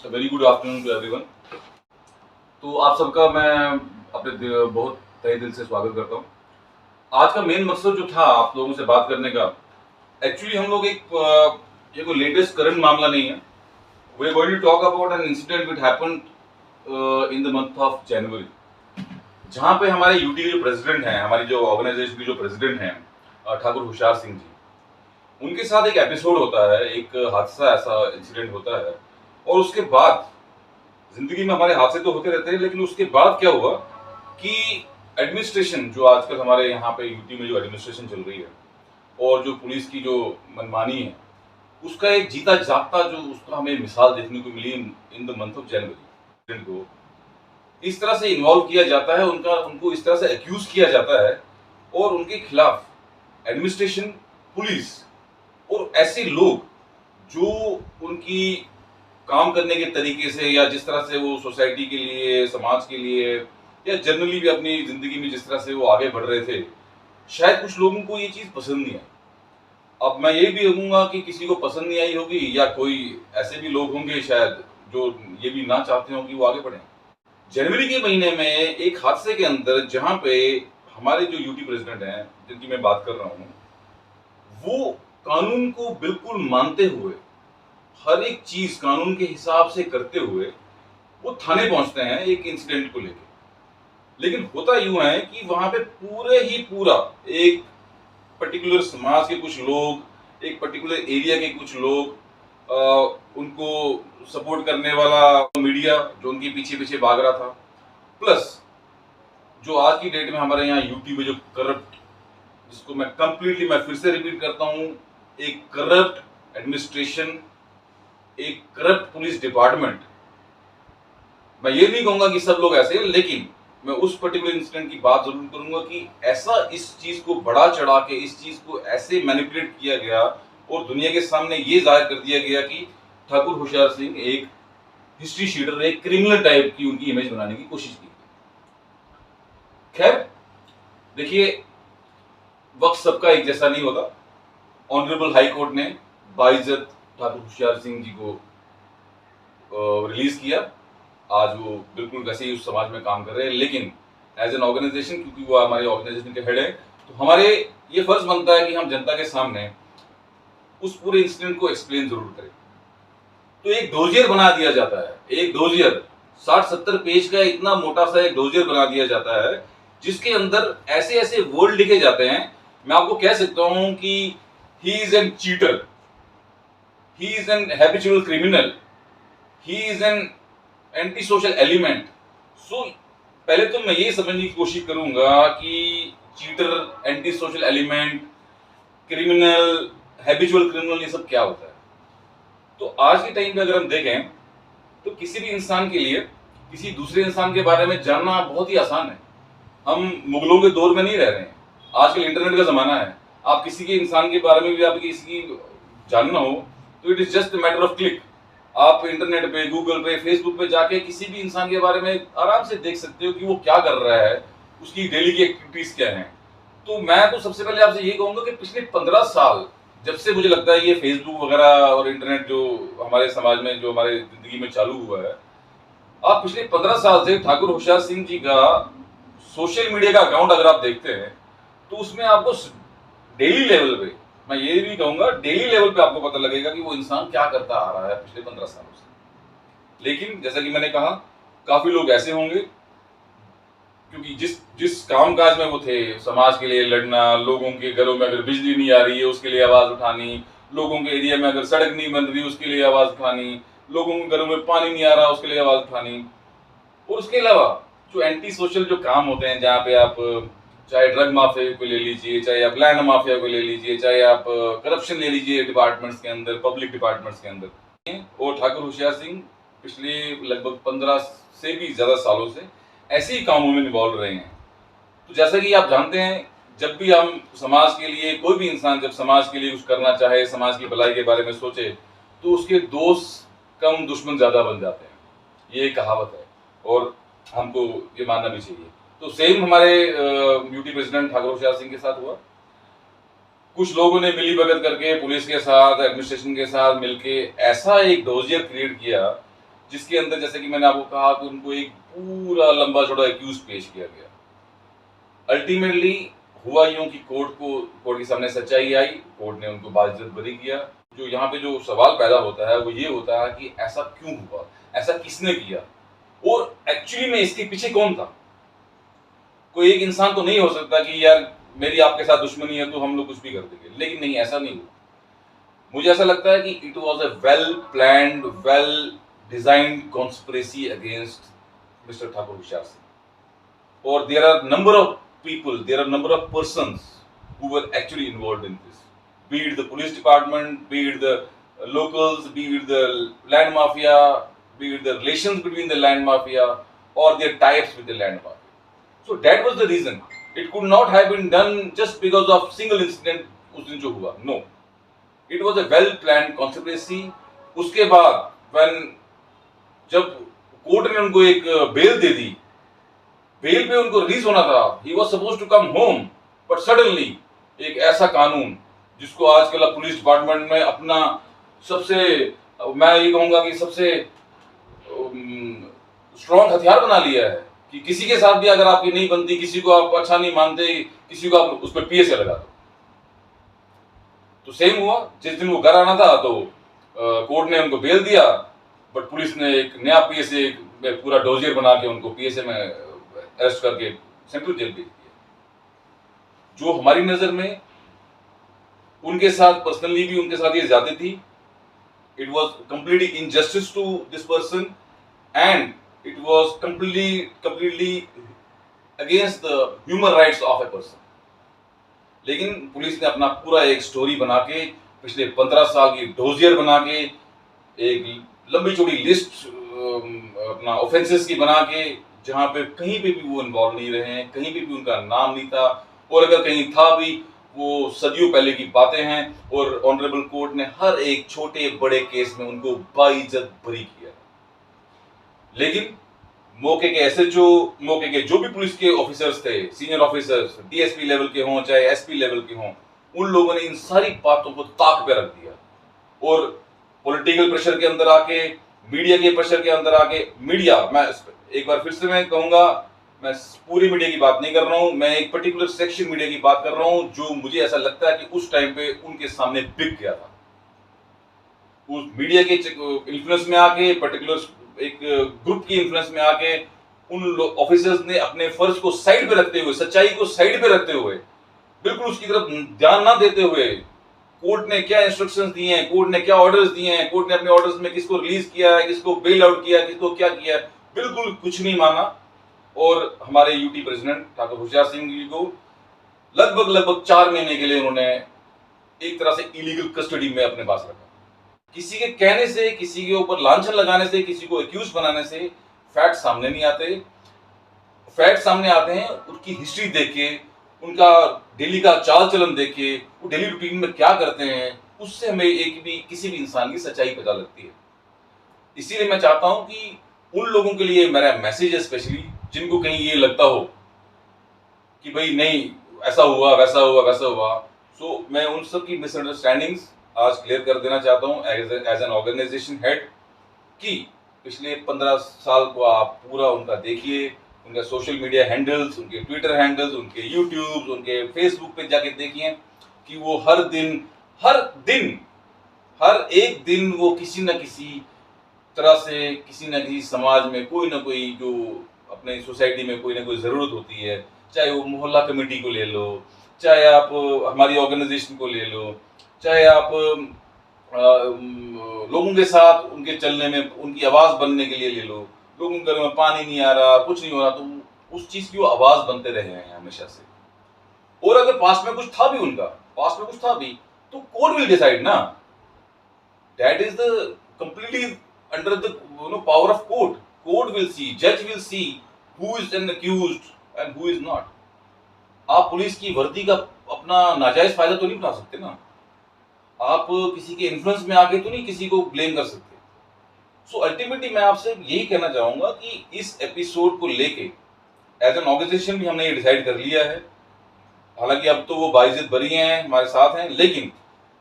Very good afternoon to everyone. तो आप सबका मैं बहुत तहे दिल से स्वागत करता हूँ। आज का मेन मकसद जो था आप लोगों से बात करने का, एक्चुअली हम लोग ये कोई लेटेस्ट करंट मामला नहीं है। We are going to talk about an incident which happened in the month of January, जहाँ पे हमारे यूटी के जो प्रेसिडेंट हैं, हमारी जो ऑर्गेनाइजेशन के जो प्रेसिडेंट हैं ठाकुर होशियार सिंह जी, उनके साथ एक एपिसोड होता है, एक हादसा ऐसा इंसिडेंट होता है। और उसके बाद जिंदगी में हमारे हादसे तो होते रहते हैं, लेकिन उसके बाद क्या हुआ कि एडमिनिस्ट्रेशन जो आजकल हमारे यहाँ पे यूटी में जो एडमिनिस्ट्रेशन चल रही है और जो पुलिस की जो मनमानी है, उसका एक जीता जागता जो उसका हमें मिसाल देखने को मिली in the month of January. को इस तरह से इन्वॉल्व किया जाता है, उनको इस तरह से एक्यूज किया जाता है और उनके खिलाफ एडमिनिस्ट्रेशन, पुलिस और ऐसे लोग जो उनकी काम करने के तरीके से या जिस तरह से वो सोसाइटी के लिए, समाज के लिए या जनरली भी अपनी जिंदगी में जिस तरह से वो आगे बढ़ रहे थे, शायद कुछ लोगों को ये चीज पसंद नहीं आई। अब मैं ये भी कहूंगा कि किसी को पसंद नहीं आई होगी या कोई ऐसे भी लोग होंगे शायद जो ये भी ना चाहते हो कि वो आगे बढ़े। जनवरी के महीने में एक हादसे के अंदर जहां पे हमारे जो यूटी प्रेसिडेंट हैं जिनकी मैं बात कर रहा हूँ, वो कानून को बिल्कुल मानते हुए, हर एक चीज कानून के हिसाब से करते हुए वो थाने पहुंचते हैं एक इंसिडेंट को लेकर। लेकिन होता यूं है कि वहां पे पूरे ही पूरा एक पर्टिकुलर समाज के कुछ लोग, एक पर्टिकुलर एरिया के कुछ लोग, उनको सपोर्ट करने वाला मीडिया जो उनके पीछे पीछे भाग रहा था, प्लस जो आज की डेट में हमारे यहाँ यूटी में जो करप्ट, जिसको मैं फिर से रिपीट करता हूँ, एक करप्ट एडमिनिस्ट्रेशन, एक करप्ट पुलिस डिपार्टमेंट। मैं ये नहीं कहूंगा कि सब लोग ऐसे हैं, लेकिन मैं उस पर्टिकुलर इंसिडेंट की बात जरूर करूंगा कि ऐसा इस चीज को बढ़ा चढ़ा के, इस चीज को ऐसे मैनिपुलेट किया गया और दुनिया के सामने ये जाहिर कर दिया गया कि ठाकुर होशियार सिंह एक हिस्ट्री शीटर, एक क्रिमिनल टाइप की उनकी इमेज बनाने की कोशिश की। खैर देखिए, वक्त सबका एक जैसा नहीं होता। ऑनरेबल हाई कोर्ट ने बाइज्जत ठाकुर होशियार सिंह जी को रिलीज किया। आज वो बिल्कुल वैसे ही उस समाज में काम कर रहे हैं, लेकिन एज एन ऑर्गेनाइजेशन, क्योंकि वो हमारे ऑर्गेनाइजेशन के हेड है, तो हमारे ये फर्ज बनता है कि हम जनता के सामने उस पूरे इंसिडेंट को एक्सप्लेन जरूर करें। तो एक डोजियर बना दिया जाता है, एक डोजियर 60-70 पेज का इतना मोटा सा एक डोजियर बना दिया जाता है, जिसके अंदर ऐसे ऐसे वर्ड लिखे जाते हैं। मैं आपको कह सकता हूं कि he is an cheater, he is an habitual criminal, he is an anti social element. So पहले तो मैं ये समझने की कोशिश करूंगा कि cheater, anti social element, criminal, habitual criminal, ये सब क्या होता है। तो आज के टाइम पे अगर हम देखें तो किसी भी इंसान के लिए किसी दूसरे इंसान के बारे में जानना बहुत ही आसान है। हम मुगलों के दौर में नहीं रह रहे हैं, आजकल इंटरनेट का जमाना है। आप किसी के इंसान के बारे में भी आप किसी की जानना हो तो it is just matter of click. आप इंटरनेट पे, गूगल पे, फेसबुक पे जाके किसी भी इंसान के बारे में आराम से देख सकते हो कि वो क्या कर रहा है, उसकी डेली की एक्टिविटीज क्या हैं। तो मैं तो सबसे पहले आपसे ये कहूंगा कि पिछले 15 साल, जब से मुझे लगता है ये फेसबुक वगैरह और इंटरनेट जो हमारे समाज में, जो हमारे जिंदगी में चालू हुआ है, आप पिछले 15 साल से ठाकुर होशियार सिंह जी का सोशल मीडिया का अकाउंट अगर आप देखते हैं तो उसमें आपको डेली लेवल पे, मैं ये भी कहूंगा डेली लेवल पे आपको पता लगेगा कि वो इंसान क्या करता आ रहा है पिछले 15 सालों से। लेकिन जैसा कि मैंने कहा, काफी लोग ऐसे होंगे क्योंकि जिस काम काज में वो थे, समाज के लिए लड़ना, लोगों के घरों में अगर बिजली नहीं आ रही है उसके लिए आवाज उठानी, लोगों के एरिया में अगर सड़क नहीं बन रही उसके लिए आवाज उठानी, लोगों के घरों में पानी नहीं आ रहा उसके लिए आवाज उठानी। और उसके अलावा जो एंटी सोशल जो काम होते हैं, जहाँ पे आप चाहे ड्रग माफिया को ले लीजिए, चाहे आप लैंड माफिया को ले लीजिए, चाहे आप करप्शन ले लीजिए डिपार्टमेंट्स के अंदर, पब्लिक डिपार्टमेंट्स के अंदर, और ठाकुर होशियार सिंह पिछले लगभग 15 से भी ज्यादा सालों से ऐसे ही कामों में इन्वॉल्व रहे हैं। तो जैसा कि आप जानते हैं, जब भी हम समाज के लिए, कोई भी इंसान जब समाज के लिए कुछ करना चाहे, समाज की भलाई के बारे में सोचे, तो उसके दोस्त कम दुश्मन ज्यादा बन जाते हैं। ये एक कहावत है और हमको ये मानना भी चाहिए। तो सेम हमारे यूटी प्रेसिडेंट ठाकुर होशियार सिंह के साथ हुआ। कुछ लोगों ने मिली भगत करके पुलिस के साथ, एडमिनिस्ट्रेशन के साथ मिलके ऐसा एक डोजियर क्रिएट किया जिसके अंदर जैसे कि मैंने आपको कहा कि उनको एक पूरा लंबा चौड़ा एक्यूज पेश किया गया। अल्टीमेटली हुआ यूं कि कोर्ट के सामने सच्चाई आई, कोर्ट ने उनको बाइज्जत बरी किया। जो यहाँ पे जो सवाल पैदा होता है वो ये होता है कि ऐसा क्यों हुआ, ऐसा किसने किया, और एक्चुअली में इसके पीछे कौन था। कोई एक इंसान तो नहीं हो सकता कि यार मेरी आपके साथ दुश्मनी है तो हम लोग कुछ भी कर देंगे, लेकिन नहीं, ऐसा नहीं हुआ। मुझे ऐसा लगता है कि it was a well planned, well designed conspiracy against mister Thakur Hoshiyar Singh. Or there are number of people, there are number of persons who were actually involved in this. Be it the police department, be it the locals, be it the land mafia, be it the relations between the land mafia, or their ties with the land mafia. So that was the reason. It could not have been done just because of single incident उस दिन जो हुआ. No. It was a well planned conspiracy. उसके बाद when जब court ने उनको एक बेल दे दी, बेल पे उनको रिलीज होना था, he was suppose to come home, but suddenly एक ऐसा कानून जिसको आजकल पुलिस डिपार्टमेंट में अपना सबसे, मैं ये कहूंगा कि सबसे स्ट्रॉन्ग हथियार बना लिया है कि किसी के साथ भी अगर आपकी नहीं बनती, किसी को आप अच्छा नहीं मानते, किसी को आप उस पर पीएसए लगा दो। तो सेम हुआ, जिस दिन वो घर आना था तो कोर्ट ने उनको बेल दिया, बट पुलिस ने एक नया पीएसए पूरा डोजियर बना के उनको पीएसए में अरेस्ट करके सेंट्रल जेल भेज दिया। जो हमारी नजर में उनके साथ पर्सनली भी उनके साथ ये ज्यादा थी। It was completely injustice to this person and it was completely against the human rights of a person. लेकिन पुलिस ने अपना पूरा एक स्टोरी बना के, पिछले 15 साल की डोजियर बना के, एक लंबी चौड़ी लिस्ट अपना ऑफेंसेस की बना के, जहां पे कहीं पे भी वो इन्वॉल्व नहीं रहे हैं, कहीं पे भी उनका नाम नहीं था, और अगर कहीं था भी वो सदियों पहले की बातें हैं। और ऑनरेबल कोर्ट ने हर एक छोटे बड़े केस में उनको बाइज्जत बरी किया। लेकिन मौके के एसएचओ, मौके के जो भी पुलिस के ऑफिसर्स थे, सीनियर ऑफिसर्स, डीएसपी लेवल के हों चाहे एसपी लेवल के हों, उन लोगों ने इन सारी बातों को ताक पे रख दिया। और पॉलिटिकल प्रेशर के अंदर आके, मीडिया के प्रेशर के अंदर आके, मीडिया, मैं एक बार फिर से मैं कहूंगा, मैं पूरी मीडिया की बात नहीं कर रहा हूं, मैं एक पर्टिकुलर सेक्शन मीडिया की बात कर रहा हूं, जो मुझे ऐसा लगता है कि उस टाइम पे उनके सामने बिक गया था। उस मीडिया के इन्फ्लुएंस में आके, पर्टिकुलर एक ग्रुप की इन्फ्लुएंस में आके, उन ऑफिसर्स ने अपने फर्ज को साइड पे रखते हुए, सच्चाई को साइड पे रखते हुए, बिल्कुल उसकी तरफ ध्यान ना देते हुए, कोर्ट ने क्या इंस्ट्रक्शंस दिए हैं, कोर्ट ने क्या ऑर्डर्स दिए हैं, कोर्ट ने अपने ऑर्डर्स में किसको रिलीज किया है, किसको बेल आउट किया, किसको क्या किया, बिल्कुल कुछ नहीं माना। और हमारे यूटी प्रेसिडेंट ठाकुर होशियार सिंह जी को लगभग 4 महीने के लिए उन्होंने एक तरह से इलीगल कस्टडी में अपने पास रखा। किसी के कहने से, किसी के ऊपर लांछन लगाने से, किसी को एक्यूज बनाने से फैक्ट सामने नहीं आते। फैक्ट सामने आते हैं उनकी हिस्ट्री देख के, उनका डेली का चाल चलन देख के, वो डेली रूटीन में क्या करते हैं, उससे हमें किसी भी इंसान की सच्चाई पता लगती है। इसीलिए मैं चाहता हूं कि उन लोगों के लिए मेरा मैसेज है, स्पेशली जिनको कहीं ये लगता हो कि भाई नहीं ऐसा हुआ, वैसा हुआ, वैसा हुआ, सो मैं उन सब की मिसअंडरस्टैंडिंग्स आज क्लियर कर देना चाहता हूं एज एन ऑर्गेनाइजेशन हेड, कि पिछले 15 साल को आप पूरा उनका देखिए, उनका सोशल मीडिया हैंडल्स, उनके ट्विटर हैंडल्स, उनके यूट्यूब, उनके फेसबुक पे जाके देखिए कि वो हर एक दिन वो किसी न किसी तरह से, किसी न किसी समाज में कोई ना कोई, जो अपने सोसाइटी में कोई ना कोई ज़रूरत होती है, चाहे वो मोहल्ला कमेटी को ले लो, चाहे आप हमारी ऑर्गेनाइजेशन को ले लो, चाहे आप लोगों के साथ उनके चलने में, उनकी आवाज़ बनने के लिए ले लो। लोगों के घर में पानी नहीं आ रहा, कुछ नहीं हो रहा, तो उस चीज़ की वो आवाज़ बनते रहे हैं हमेशा से। और अगर पास्ट में कुछ था भी उनका, पास्ट में कुछ था भी, तो कोर्ट विल डिसाइड ना, that is the completely under the power of court will see, judge will see who is an accused and who is not. आप पुलिस की वर्दी का अपना नाजायज फायदा तो नहीं उठा सकते ना, आप किसी के इन्फ्लुएंस में आके तो नहीं किसी को ब्लेम कर सकते। सो अल्टीमेटली मैं आपसे यही कहना चाहूंगा कि इस एपिसोड को लेके एज एन ऑर्गेनाइजेशन भी हमने ये डिसाइड कर लिया है, हालांकि अब तो वो बाइज्जत बरी हैं, हमारे साथ हैं, लेकिन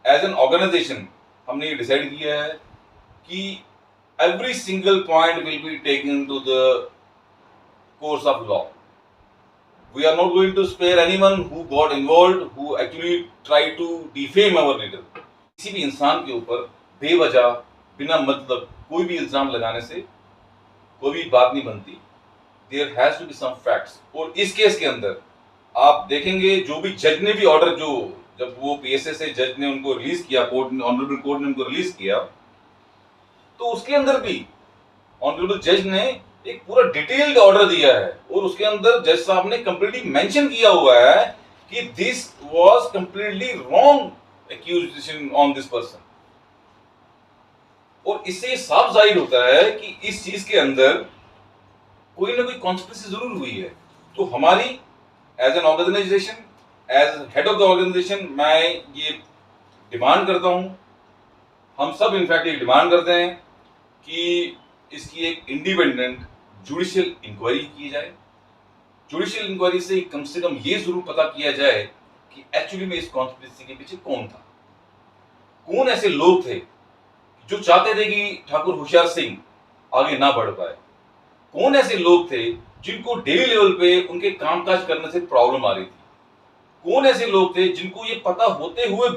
एज एन ऑर्गेनाइजेशन हमने ये डिसाइड किया है कि every single point will be taken to the course of law. We are not going to spare anyone who got involved, who actually tried to defame our leader. किसी भी इंसान के ऊपर बेवजह बिना मतलब कोई भी इल्जाम लगाने से कोई भी बात नहीं बनती. There has to be some facts. और इस केस के अंदर आप देखेंगे जो भी जज ने भी ऑर्डर, जो जब वो पीएसए से जज ने उनको रिलीज किया, कोर्ट ने, ऑनरेबल कोर्ट ने उनको रिलीज किया, तो उसके अंदर भी ऑनरेबल जज ने एक पूरा डिटेल्ड ऑर्डर दिया है और उसके अंदर जज साहब ने कंप्लीटली मेंशन किया हुआ है कि this was completely wrong accusation on this person. और इससे साफ जाहिर होता है कि इस चीज के अंदर कोई ना कोई कॉन्स्पिरेसी जरूर हुई है. तो हमारी as an organisation, as head of the organisation, मैं ये डिमांड करता हूं, हम सब इनफैक्ट ये डिमांड करते हैं कि इसकी एक इंडिपेंडेंट जुडिशियल इंक्वायरी की जाए. जुडिशियल इंक्वायरी से कम ये जरूर पता किया जाए कि एक्चुअली में इस कॉन्स्पिरेसी के पीछे कौन था, कौन ऐसे लोग थे जो चाहते थे कि ठाकुर होशियार सिंह आगे ना बढ़ पाए, कौन ऐसे लोग थे जिनको डेली लेवल पे उनके कामकाज करने से प्रॉब्लम आ रही थी, कौन ऐसे लोग थे जिनको ये पता होते हुए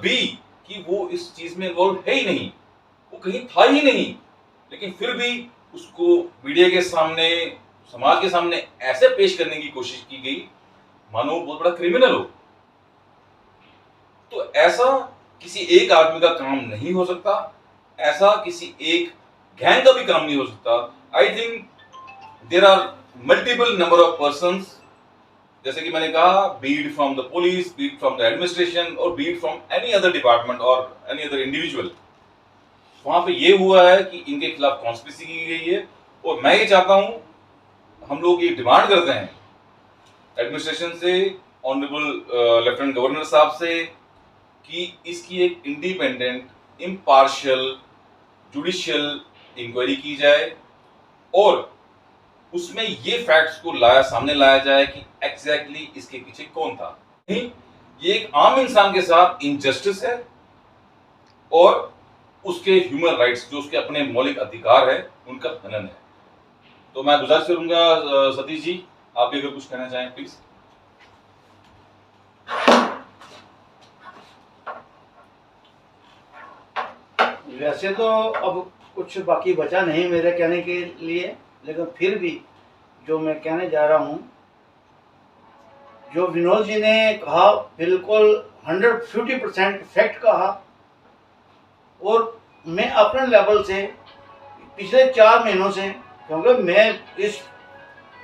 भी कि वो इस चीज में इन्वॉल्व है ही नहीं, वो कहीं था ही नहीं, लेकिन फिर भी उसको मीडिया के सामने, समाज के सामने ऐसे पेश करने की कोशिश की गई मानो वो बहुत बड़ा क्रिमिनल हो. तो ऐसा किसी एक आदमी का काम नहीं हो सकता, ऐसा किसी एक गैंग का भी काम नहीं हो सकता. I think there are multiple number of persons, जैसे कि मैंने कहा, beat from the police, beat from the administration और beat from any other department और एनी अदर इंडिविजुअल. वहां पे ये हुआ है कि इनके खिलाफ कॉन्स्पिरेसी की गई है. और मैं ये चाहता हूं, हम लोग ये डिमांड करते हैं एडमिनिस्ट्रेशन से, ऑनरेबल लेफ्टिनेंट गवर्नर साहब से, कि इसकी एक इंडिपेंडेंट, इम्पार्शियल जुडिशियल इंक्वायरी की जाए और उसमें ये फैक्ट्स को सामने लाया जाए कि एग्जैक्टली इसके पीछे कौन था. नहीं, ये एक आम इंसान के साथ इनजस्टिस है और उसके ह्यूमन राइट्स, जो उसके अपने मौलिक अधिकार है, उनका हनन है. तो मैं गुजारिश करूंगा सतीश जी, आप भी अगर कुछ कहना चाहें प्लीज. वैसे तो अब कुछ बाकी बचा नहीं मेरे कहने के लिए, लेकिन फिर भी जो मैं कहने जा रहा हूँ, जो विनोद जी ने कहा बिल्कुल 150% फैक्ट कहा. और मैं अपने लेवल से पिछले 4 महीनों से, क्योंकि मैं इस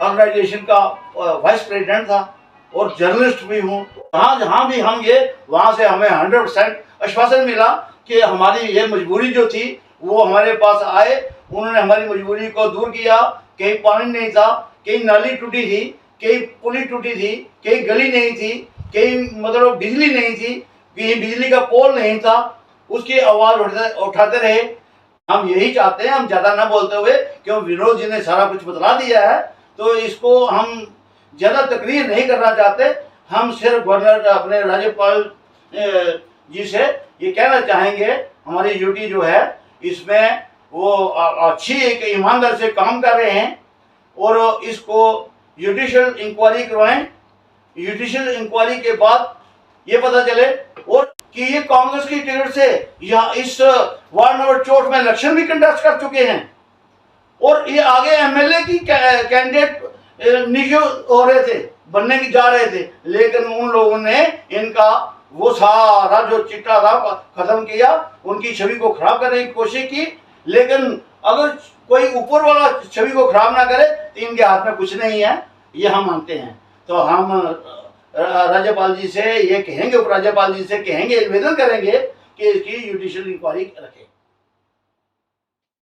ऑर्गेनाइजेशन का वाइस प्रेसिडेंट था और जर्नलिस्ट भी हूँ, जहाँ भी हम गए वहाँ से हमें 100% आश्वासन मिला कि हमारी ये मजबूरी जो थी वो हमारे पास आए, उन्होंने हमारी मजबूरी को दूर किया. कहीं पानी नहीं था, कहीं नाली टूटी थी, कहीं पुली टूटी थी, कहीं गली नहीं थी, कहीं मतलब बिजली नहीं थी, कहीं बिजली का पोल नहीं था, उसकी आवाज़ उठाते रहे. हम यही चाहते हैं, हम ज़्यादा ना बोलते हुए, क्यों विनोद जी ने सारा कुछ बतला दिया है, तो इसको हम ज़्यादा तकरीर नहीं करना चाहते. हम सिर्फ गवर्नर अपने राज्यपाल जी से ये कहना चाहेंगे, हमारी ड्यूटी जो है इसमें वो अच्छी एक ईमानदार से काम कर रहे हैं और इसको जुडिशियल इंक्वायरी करवाएं. जुडिशियल इंक्वायरी के बाद ये पता चले और कि ये कांग्रेस की टिकट से यहाँ इस वार्ड नंबर 64 में इलेक्शन भी कंडक्ट कर चुके हैं और ये आगे एमएलए की कैंडिडेट नियुक्त हो रहे थे, बनने की जा रहे थे, लेकिन उन लोगों ने इनका वो सारा जो चिट्ठा था खत्म किया, उनकी छवि को खराब करने की कोशिश की. लेकिन अगर कोई ऊपर वाला छवि को खराब ना करे तो इनके हाथ में कुछ नहीं है, ये हम मानते हैं. तो हम राज्यपाल जी से ये कहेंगे, उपराज्यपाल जी से कहेंगे, निवेदन करेंगे कि इसकी जुडिशियल इंक्वायरी रखें.